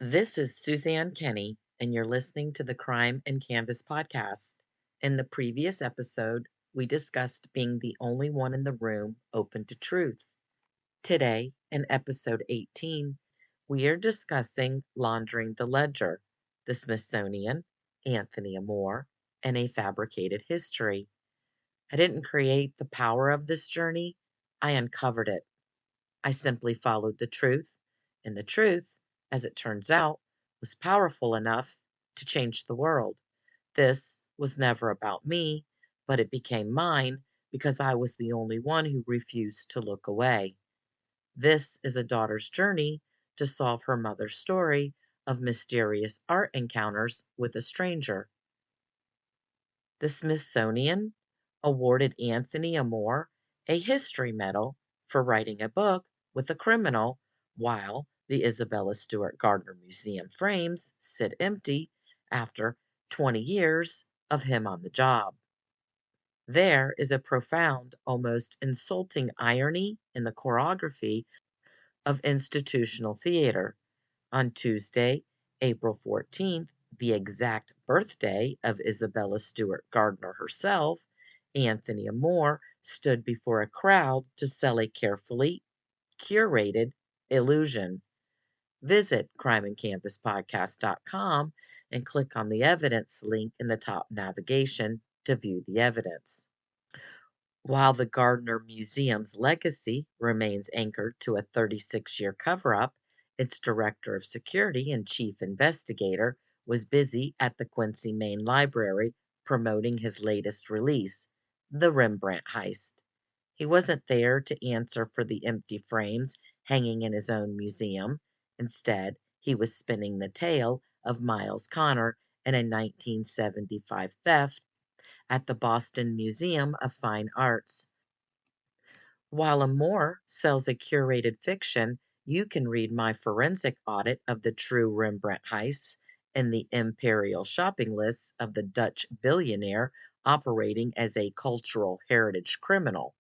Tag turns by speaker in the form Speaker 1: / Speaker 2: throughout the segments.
Speaker 1: This is Suzanne Kenny, and you're listening to the Crime and Canvas podcast. In the previous episode, we discussed being the only one in the room open to truth. Today, in episode 18, we are discussing Laundering the Ledger, the Smithsonian, Anthony Amore, and a fabricated history. I didn't create the power of this journey, I uncovered it. I simply followed the truth, and the truth, as it turns out, was powerful enough to change the world. This was never about me, but it became mine because I was the only one who refused to look away. This is a daughter's journey to solve her mother's story of mysterious art encounters with a stranger. The Smithsonian awarded Anthony Amore a history medal for writing a book with a criminal, while the Isabella Stewart Gardner Museum frames sit empty after 20 years of him on the job. There is a profound, almost insulting irony in the choreography of institutional theater. On Tuesday, April 14th, the exact birthday of Isabella Stewart Gardner herself, Anthony Amore stood before a crowd to sell a carefully curated illusion. Visit crimeandcanvaspodcast.com and click on the evidence link in the top navigation to view the evidence. While the Gardner Museum's legacy remains anchored to a 36-year cover-up, its director of security and chief investigator was busy at the Quincy Main Library promoting his latest release, The Rembrandt Heist. He wasn't there to answer for the empty frames hanging in his own museum. Instead, he was spinning the tale of Miles Connor in a 1975 theft at the Boston Museum of Fine Arts. While Amore sells a curated fiction, you can read my forensic audit of the true Rembrandt heists in the imperial shopping lists of the Dutch billionaire operating as a cultural heritage criminal.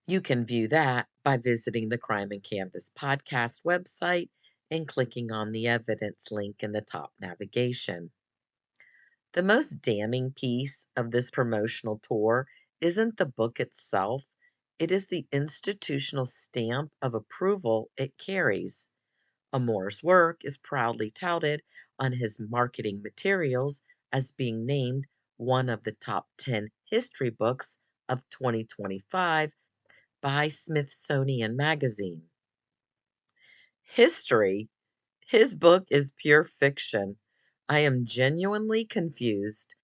Speaker 1: You can view that by visiting the Crime and Canvas podcast website and clicking on the evidence link in the top navigation. The most damning piece of this promotional tour isn't the book itself, it is the institutional stamp of approval it carries. Amore's work is proudly touted on his marketing materials as being named one of the top 10 history books of 2025 by Smithsonian Magazine. History? His book is pure fiction. I am genuinely confused.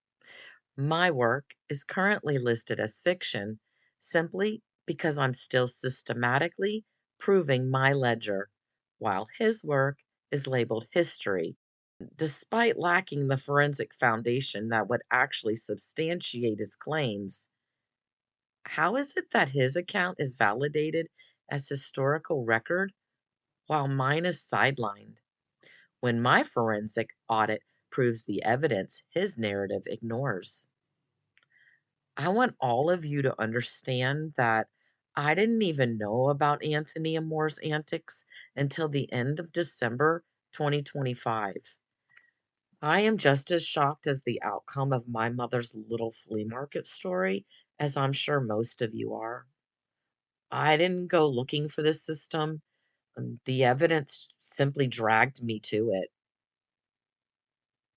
Speaker 1: My work is currently listed as fiction simply because I'm still systematically proving my ledger, while his work is labeled history, despite lacking the forensic foundation that would actually substantiate his claims. How is it that his account is validated as historical record while mine is sidelined? When my forensic audit proves the evidence his narrative ignores. I want all of you to understand that I didn't even know about Anthony Amore's antics until the end of December 2025. I am just as shocked as the outcome of my mother's little flea market story, as I'm sure most of you are. I didn't go looking for this system, and the evidence simply dragged me to it.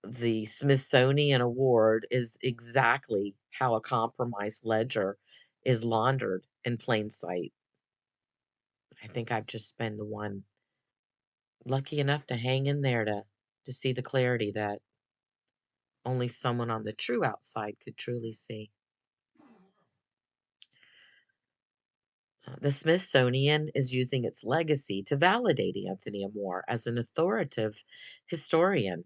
Speaker 1: The Smithsonian Award is exactly how a compromised ledger is laundered in plain sight. I think I've just been the one lucky enough to hang in there to see the clarity that only someone on the true outside could truly see. The Smithsonian is using its legacy to validate Anthony Amore as an authoritative historian.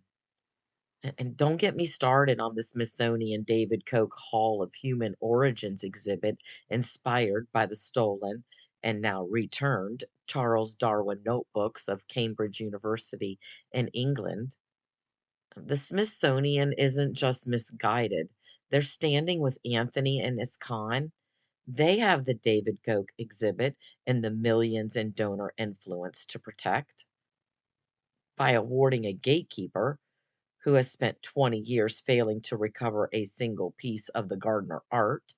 Speaker 1: And don't get me started on the Smithsonian David Koch Hall of Human Origins exhibit inspired by the stolen and now returned Charles Darwin notebooks of Cambridge University in England. The Smithsonian isn't just misguided, they're standing with Anthony and his con. They have the David Koch exhibit and the millions in donor influence to protect. By awarding a gatekeeper who has spent 20 years failing to recover a single piece of the Gardner art,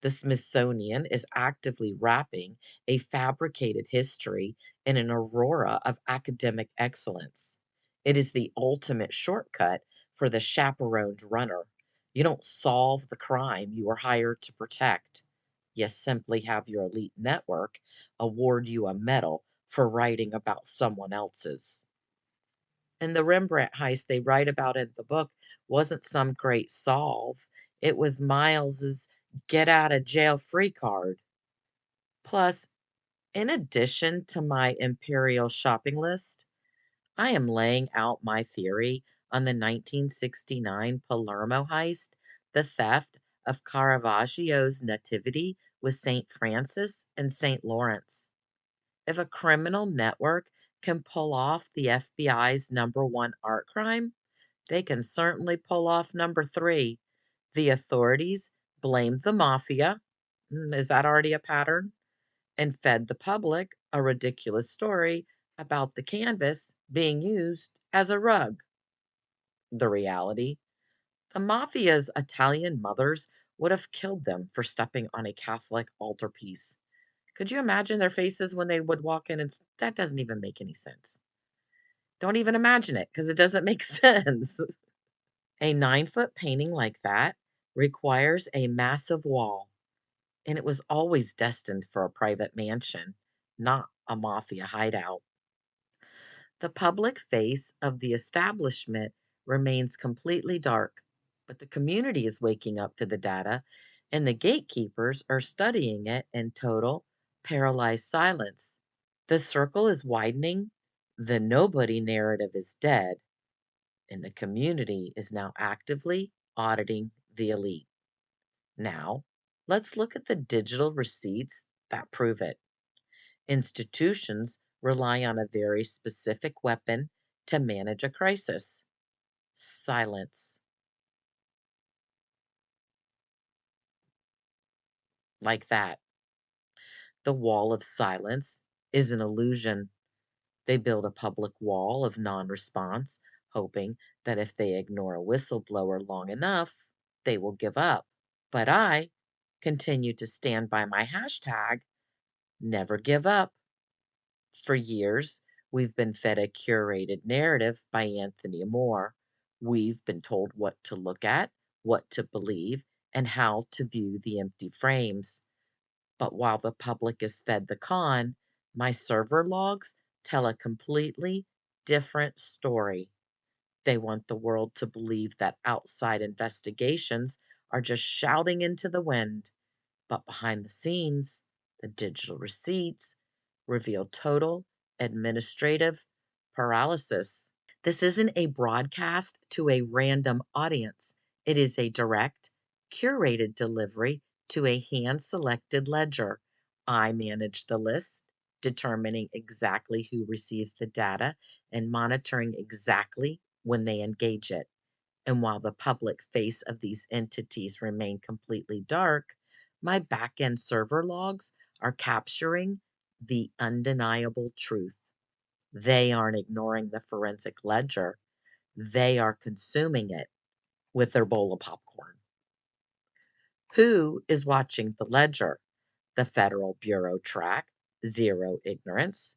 Speaker 1: the Smithsonian is actively wrapping a fabricated history in an aurora of academic excellence. It is the ultimate shortcut for the chaperoned runner. You don't solve the crime you are hired to protect. You simply have your elite network award you a medal for writing about someone else's. And the Rembrandt heist they write about in the book wasn't some great solve. It was Miles's get out of jail free card. Plus, in addition to my imperial shopping list, I am laying out my theory on the 1969 Palermo heist, the theft of Caravaggio's Nativity with St. Francis and St. Lawrence. If a criminal network can pull off the FBI's #1 art crime, they can certainly pull off #3. The authorities blamed the mafia. Is that already a pattern? And fed the public a ridiculous story about the canvas being used as a rug. The reality: the mafia's Italian mothers would have killed them for stepping on a Catholic altarpiece. Could you imagine their faces when they would walk in that doesn't even make any sense. Don't even imagine it because it doesn't make sense. A 9-foot painting like that requires a massive wall, and it was always destined for a private mansion, not a mafia hideout. The public face of the establishment remains completely dark, but the community is waking up to the data, and the gatekeepers are studying it in total, paralyzed silence. The circle is widening, the nobody narrative is dead, and the community is now actively auditing the elite. Now, let's look at the digital receipts that prove it. Institutions rely on a very specific weapon to manage a crisis: silence. Like that. The wall of silence is an illusion. They build a public wall of non response, hoping that if they ignore a whistleblower long enough, they will give up. But I continue to stand by my hashtag, never give up. For years, we've been fed a curated narrative by Anthony Amore. We've been told what to look at, what to believe, and how to view the empty frames. But while the public is fed the con, my server logs tell a completely different story. They want the world to believe that outside investigations are just shouting into the wind. But behind the scenes, the digital receipts reveal total administrative paralysis. This isn't a broadcast to a random audience. It is a direct, curated delivery to a hand-selected ledger. I manage the list, determining exactly who receives the data and monitoring exactly when they engage it. And while the public face of these entities remain completely dark, my back-end server logs are capturing the undeniable truth. They aren't ignoring the forensic ledger. They are consuming it with their bowl of popcorn. Who is watching the ledger? The Federal Bureau track zero ignorance.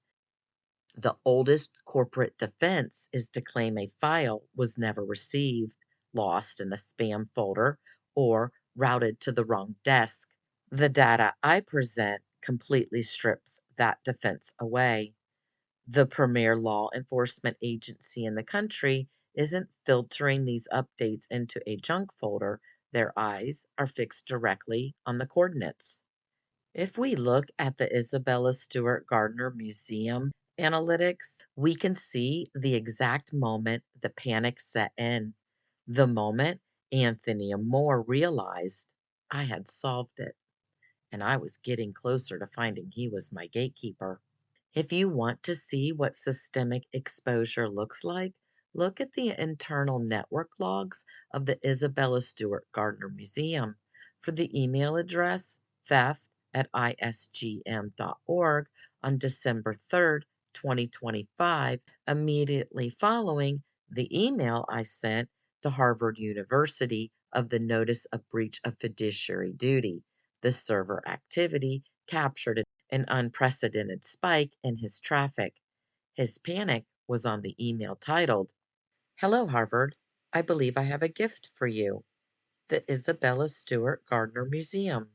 Speaker 1: The oldest corporate defense is to claim a file was never received, lost in a spam folder, or routed to the wrong desk. The data I present completely strips that defense away. The premier law enforcement agency in the country isn't filtering these updates into a junk folder. Their eyes are fixed directly on the coordinates. If we look at the Isabella Stewart Gardner Museum analytics, we can see the exact moment the panic set in. The moment Anthony Amore realized I had solved it, and I was getting closer to finding he was my gatekeeper. If you want to see what systemic exposure looks like, look at the internal network logs of the Isabella Stewart Gardner Museum. For the email address theft@isgm.org on December 3rd, 2025, immediately following the email I sent to Harvard University of the notice of breach of fiduciary duty. The server activity captured an unprecedented spike in his traffic. His panic was on the email titled, "Hello, Harvard. I believe I have a gift for you. The Isabella Stewart Gardner Museum."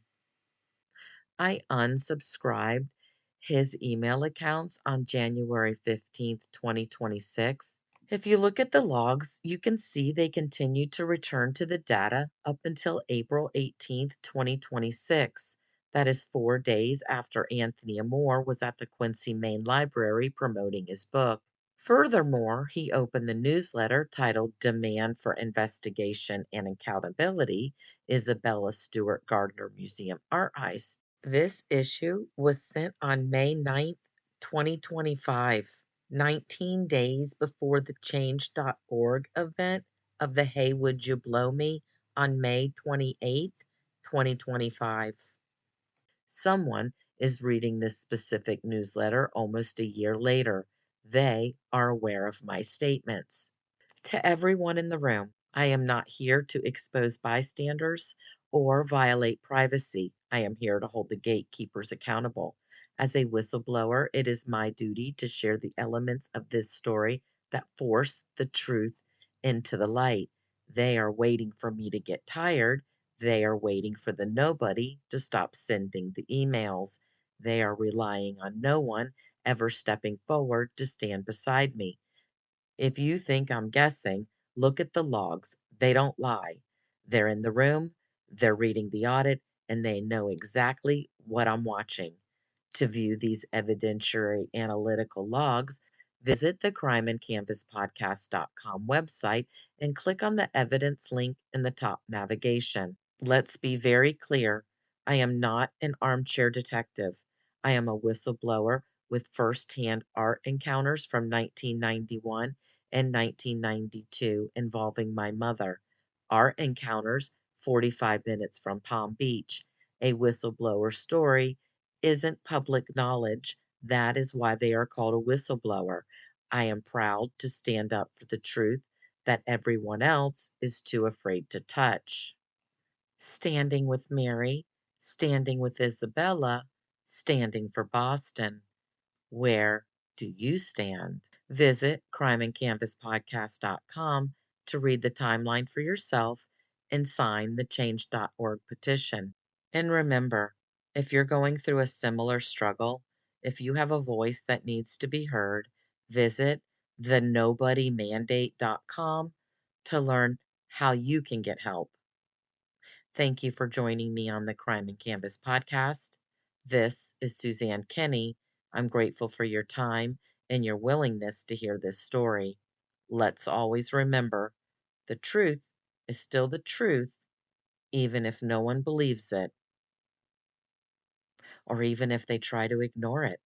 Speaker 1: I unsubscribed his email accounts on January 15th, 2026. If you look at the logs, you can see they continued to return to the data up until April 18th, 2026. That is 4 days after Anthony Amore was at the Quincy Main Library promoting his book. Furthermore, he opened the newsletter titled Demand for Investigation and Accountability, Isabella Stewart Gardner Museum Art Heist. This issue was sent on May 9th, 2025, 19 days before the Change.org event of the Hey Would You Blow Me on May 28th, 2025. Someone is reading this specific newsletter almost a year later. They are aware of my statements. To everyone in the room, I am not here to expose bystanders or violate privacy. I am here to hold the gatekeepers accountable. As a whistleblower, it is my duty to share the elements of this story that force the truth into the light. They are waiting for me to get tired. They are waiting for the nobody to stop sending the emails. They are relying on no one ever stepping forward to stand beside me. If you think I'm guessing, look at the logs. They don't lie. They're in the room, they're reading the audit, and they know exactly what I'm watching. To view these evidentiary analytical logs, visit the crimeandcanvaspodcast.com website and click on the evidence link in the top navigation. Let's be very clear. I am not an armchair detective. I am a whistleblower with first-hand art encounters from 1991 and 1992 involving my mother. Art encounters 45 minutes from Palm Beach. A whistleblower story isn't public knowledge. That is why they are called a whistleblower. I am proud to stand up for the truth that everyone else is too afraid to touch. Standing with Mary, standing with Isabella, standing for Boston. Where do you stand? Visit crimeandcanvaspodcast.com to read the timeline for yourself and sign the change.org petition. And remember, if you're going through a similar struggle, if you have a voice that needs to be heard, visit thenobodymandate.com to learn how you can get help. Thank you for joining me on the Crime and Canvas podcast. This is Suzanne Kenny. I'm grateful for your time and your willingness to hear this story. Let's always remember the truth is still the truth, even if no one believes it, or even if they try to ignore it.